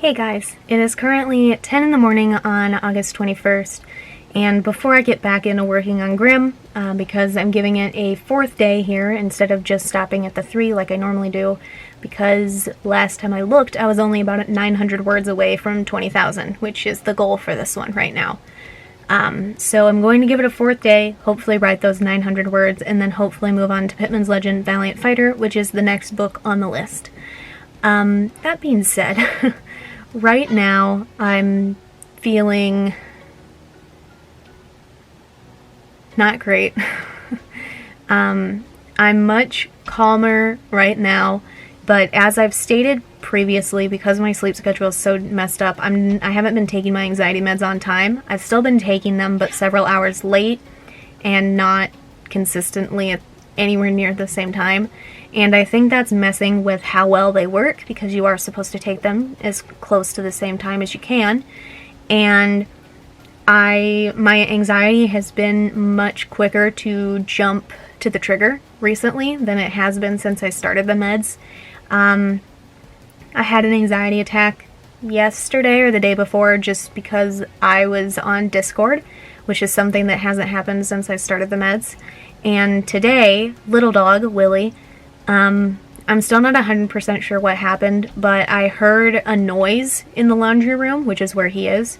Hey guys, it is currently 10 in the morning on August 21st, and before I get back into working on Grimm, because I'm giving it a fourth day here instead of just stopping at the 3 like I normally do, because last time I looked I was only about 900 words away from 20,000, which is the goal for this one right now. So I'm going to give it a fourth day, hopefully write those 900 words, and then hopefully move on to Pittman's Legend Valiant Fighter, which is the next book on the list. That being said, right now I'm feeling not great. I'm much calmer right now, but as I've stated previously, because my sleep schedule is so messed up, I haven't been taking my anxiety meds on time. I've still been taking them, but several hours late and not consistently at anywhere near the same time. And I think that's messing with how well they work, because you are supposed to take them as close to the same time as you can. And my anxiety has been much quicker to jump to the trigger recently than it has been since I started the meds. I had an anxiety attack yesterday or the day before just because I was on Discord, which is something that hasn't happened since I started the meds. And today, little dog, Willie, I'm still not 100% sure what happened, but I heard a noise in the laundry room, which is where he is,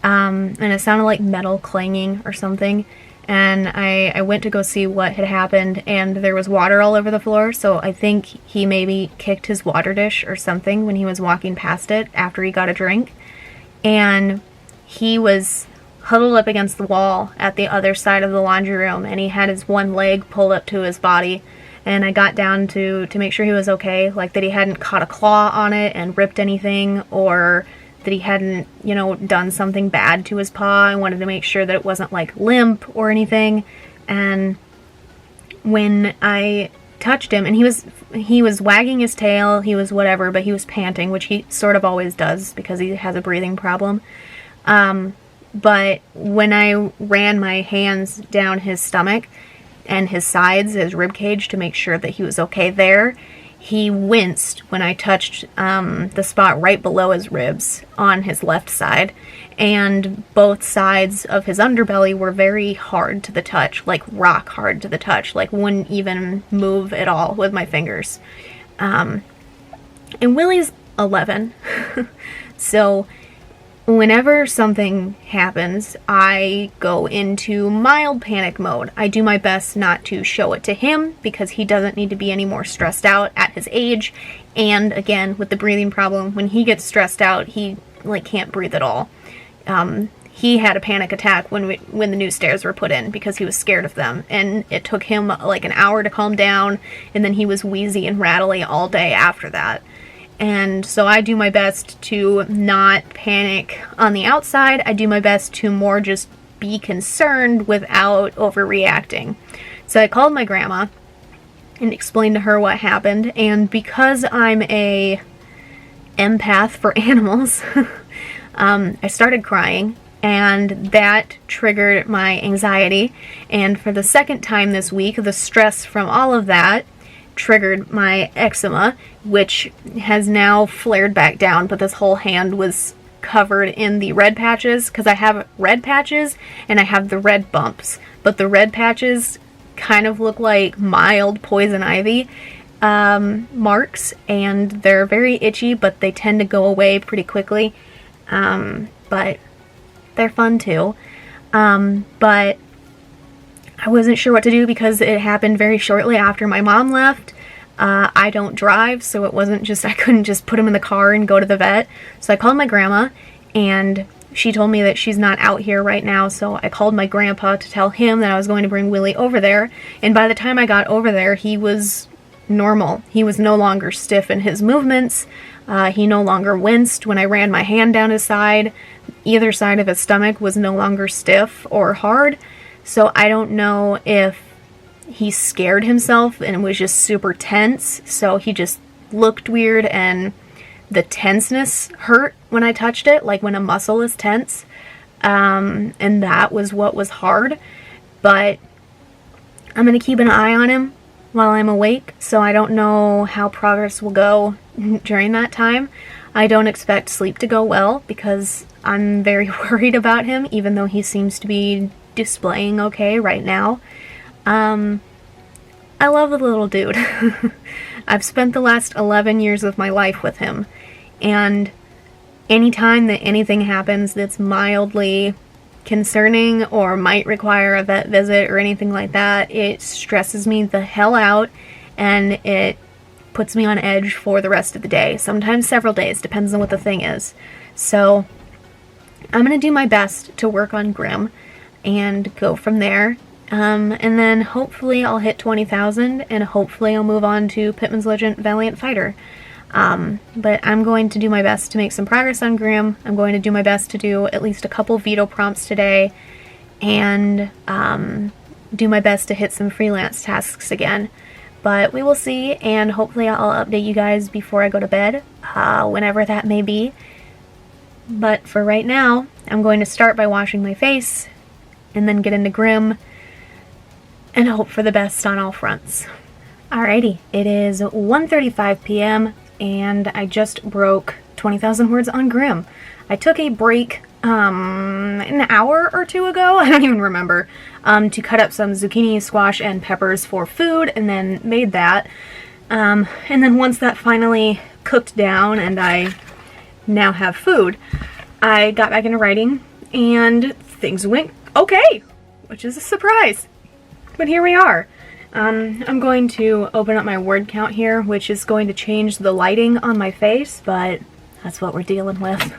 and it sounded like metal clanging or something, and I went to go see what had happened, and there was water all over the floor, so I think he maybe kicked his water dish or something when he was walking past it after he got a drink, and he was huddled up against the wall at the other side of the laundry room, and he had his one leg pulled up to his body. And I got down to make sure he was okay, like that he hadn't caught a claw on it and ripped anything, or that he hadn't, done something bad to his paw. I wanted to make sure that it wasn't like limp or anything. And when I touched him, and he was wagging his tail, he was whatever, but he was panting, which he sort of always does because he has a breathing problem. But when I ran my hands down his stomach and his sides, his rib cage, to make sure that he was okay there, he winced when I touched the spot right below his ribs on his left side, and both sides of his underbelly were very hard to the touch, like rock hard to the touch, like wouldn't even move at all with my fingers. And Willie's 11, so whenever something happens, I go into mild panic mode. I do my best not to show it to him because he doesn't need to be any more stressed out at his age. And again, with the breathing problem, when he gets stressed out, he can't breathe at all. He had a panic attack when the new stairs were put in because he was scared of them, and it took him like an hour to calm down, and then he was wheezy and rattly all day after that. And so I do my best to not panic on the outside. I do my best to more just be concerned without overreacting. So I called my grandma and explained to her what happened. And because I'm a empath for animals, I started crying, and that triggered my anxiety. And for the second time this week, the stress from all of that triggered my eczema, which has now flared back down, but this whole hand was covered in the red patches, because I have red patches and I have the red bumps, but the red patches kind of look like mild poison ivy marks, and they're very itchy, but they tend to go away pretty quickly, but they're fun too. But I wasn't sure what to do because it happened very shortly after my mom left. I don't drive, so I couldn't just put him in the car and go to the vet. So I called my grandma, and she told me that she's not out here right now, so I called my grandpa to tell him that I was going to bring Willie over there. And by the time I got over there, he was normal. He was no longer stiff in his movements. He no longer winced when I ran my hand down his side. Either side of his stomach was no longer stiff or hard. So I don't know if he scared himself and was just super tense, so he just looked weird, and the tenseness hurt when I touched it, like when a muscle is tense, and that was what was hard. But I'm going to keep an eye on him while I'm awake, so I don't know how progress will go during that time. I don't expect sleep to go well because I'm very worried about him, even though he seems to be displaying okay right now. I love the little dude. I've spent the last 11 years of my life with him, and anytime that anything happens that's mildly concerning or might require a vet visit or anything like that, it stresses me the hell out, and it puts me on edge for the rest of the day. Sometimes several days, depends on what the thing is. So I'm going to do my best to work on Grim and go from there. And then hopefully I'll hit 20,000, and hopefully I'll move on to Pittman's Legend Valiant Fighter. But I'm going to do my best to make some progress on Grim. I'm going to do my best to do at least a couple veto prompts today, and do my best to hit some freelance tasks again. But we will see, and hopefully I'll update you guys before I go to bed, whenever that may be. But for right now, I'm going to start by washing my face, and then get into Grim, and hope for the best on all fronts. Alrighty, it is 1:35 p.m. and I just broke 20,000 words on Grim. I took a break an hour or two ago, I don't even remember, to cut up some zucchini, squash, and peppers for food, and then made that. And then once that finally cooked down and I now have food, I got back into writing, and things went okay, which is a surprise. But here we are. I'm going to open up my word count here, which is going to change the lighting on my face, but that's what we're dealing with.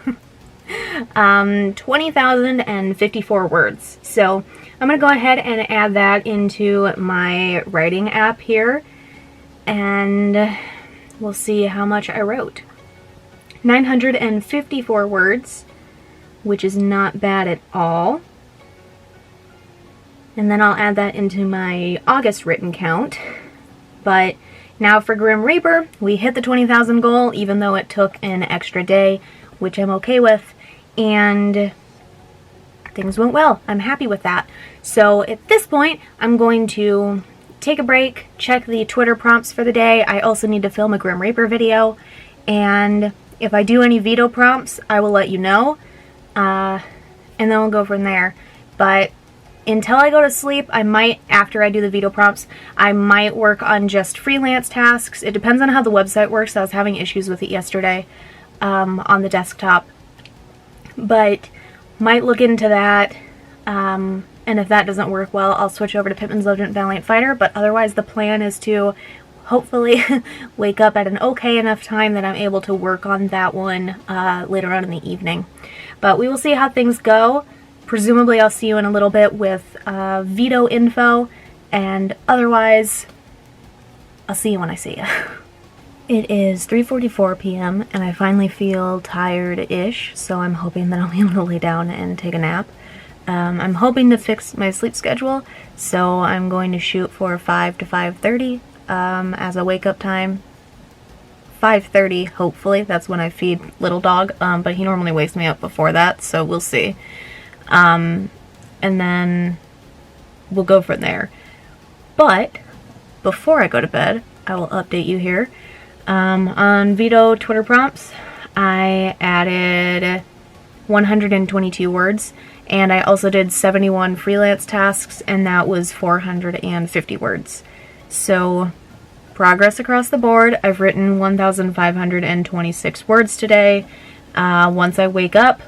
20,054 words. So I'm going to go ahead and add that into my writing app here, and we'll see how much I wrote. 954 words, which is not bad at all. And then I'll add that into my August written count. But now for Grim Reaper, we hit the 20,000 goal, even though it took an extra day, which I'm okay with. And things went well. I'm happy with that. So at this point, I'm going to take a break, check the Twitter prompts for the day. I also need to film a Grim Reaper video. And if I do any veto prompts, I will let you know. And then we'll go from there. But until I go to sleep, I might, after I do the veto prompts, I might work on just freelance tasks. It depends on how the website works. I was having issues with it yesterday on the desktop. But might look into that. And if that doesn't work well, I'll switch over to Pittman's Legend Valiant Fighter. But otherwise, the plan is to hopefully wake up at an okay enough time that I'm able to work on that one later on in the evening. But we will see how things go. Presumably I'll see you in a little bit with veto info, and otherwise, I'll see you when I see you. It is 3:44 p.m. and I finally feel tired-ish, so I'm hoping that I'll be able to lay down and take a nap. I'm hoping to fix my sleep schedule, so I'm going to shoot for 5 to 5:30 as a wake-up time. 5:30, hopefully. That's when I feed little dog, but he normally wakes me up before that, so we'll see. And then we'll go from there. But before I go to bed, I will update you here. On veto Twitter prompts, I added 122 words, and I also did 71 freelance tasks, and that was 450 words. So progress across the board. I've written 1,526 words today. Once I wake up,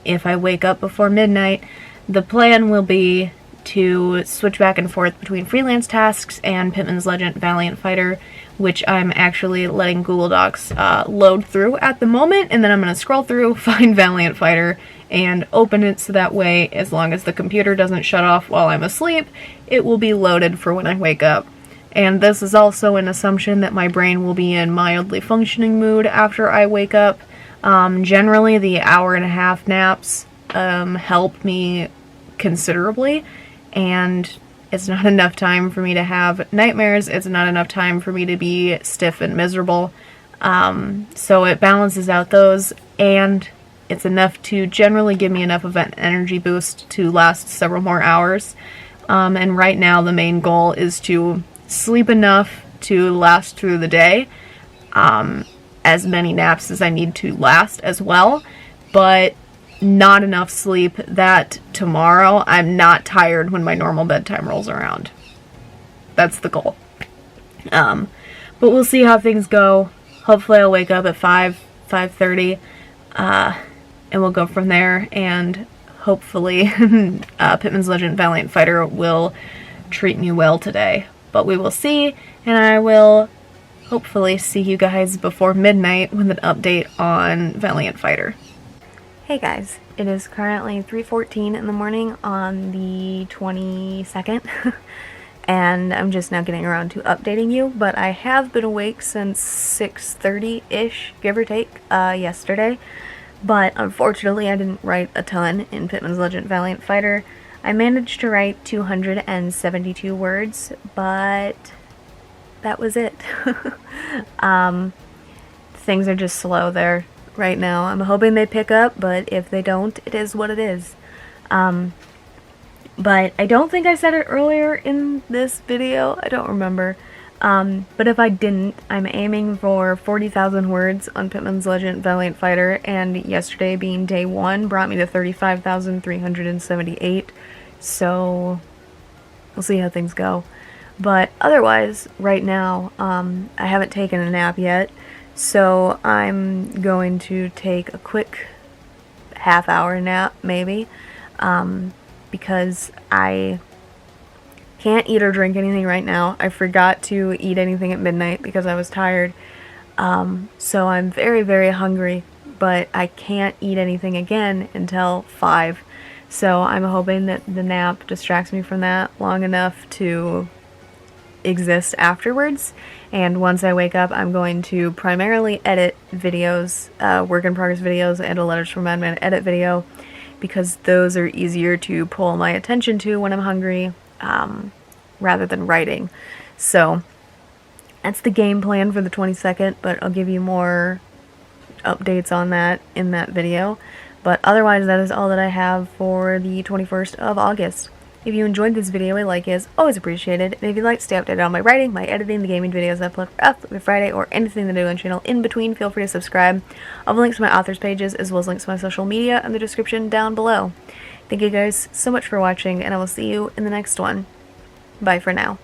if I wake up before midnight, the plan will be to switch back and forth between freelance tasks and Pittman's Legend Valiant Fighter, which I'm actually letting Google Docs load through at the moment, and then I'm going to scroll through, find Valiant Fighter, and open it so that way, as long as the computer doesn't shut off while I'm asleep, it will be loaded for when I wake up. And this is also an assumption that my brain will be in mildly functioning mood after I wake up. Generally, the hour-and-a-half naps help me considerably, and it's not enough time for me to have nightmares. It's not enough time for me to be stiff and miserable. So it balances out those, and it's enough to generally give me enough of an energy boost to last several more hours. And right now, the main goal is to sleep enough to last through the day. as many naps as I need to last as well, but not enough sleep that tomorrow I'm not tired when my normal bedtime rolls around. That's the goal. But we'll see how things go. Hopefully I'll wake up at 5:30, and we'll go from there, and hopefully Pittman's Legend Valiant Fighter will treat me well today. But we will see, and I will hopefully see you guys before midnight with an update on Valiant Fighter. Hey guys, it is currently 3:14 in the morning on the 22nd, and I'm just now getting around to updating you, but I have been awake since 6:30-ish, give or take, yesterday, but unfortunately I didn't write a ton in Pittman's Legend Valiant Fighter. I managed to write 272 words, but that was it. Things are just slow there right now. I'm hoping they pick up, but if they don't, it is what it is. But I don't think I said it earlier in this video. I don't remember. But if I didn't, I'm aiming for 40,000 words on Pittman's Legend Valiant Fighter, and yesterday being day 1 brought me to 35,378, so we'll see how things go. But otherwise, right now, I haven't taken a nap yet, so I'm going to take a quick half-hour nap, maybe, because I can't eat or drink anything right now. I forgot to eat anything at midnight because I was tired, so I'm very, very hungry, but I can't eat anything again until 5, so I'm hoping that the nap distracts me from that long enough to exist afterwards. And once I wake up, I'm going to primarily edit videos, work in progress videos, and a Letters from Madman edit video, because those are easier to pull my attention to when I'm hungry, rather than writing. So that's the game plan for the 22nd, but I'll give you more updates on that in that video. But otherwise, that is all that I have for the 21st of August. If you enjoyed this video, a like is always appreciated, and if you'd like to stay updated on my writing, my editing, the gaming videos I upload every Friday, or anything that I do on the channel in between, feel free to subscribe. I'll have links to my authors pages, as well as links to my social media in the description down below. Thank you guys so much for watching, and I will see you in the next one. Bye for now.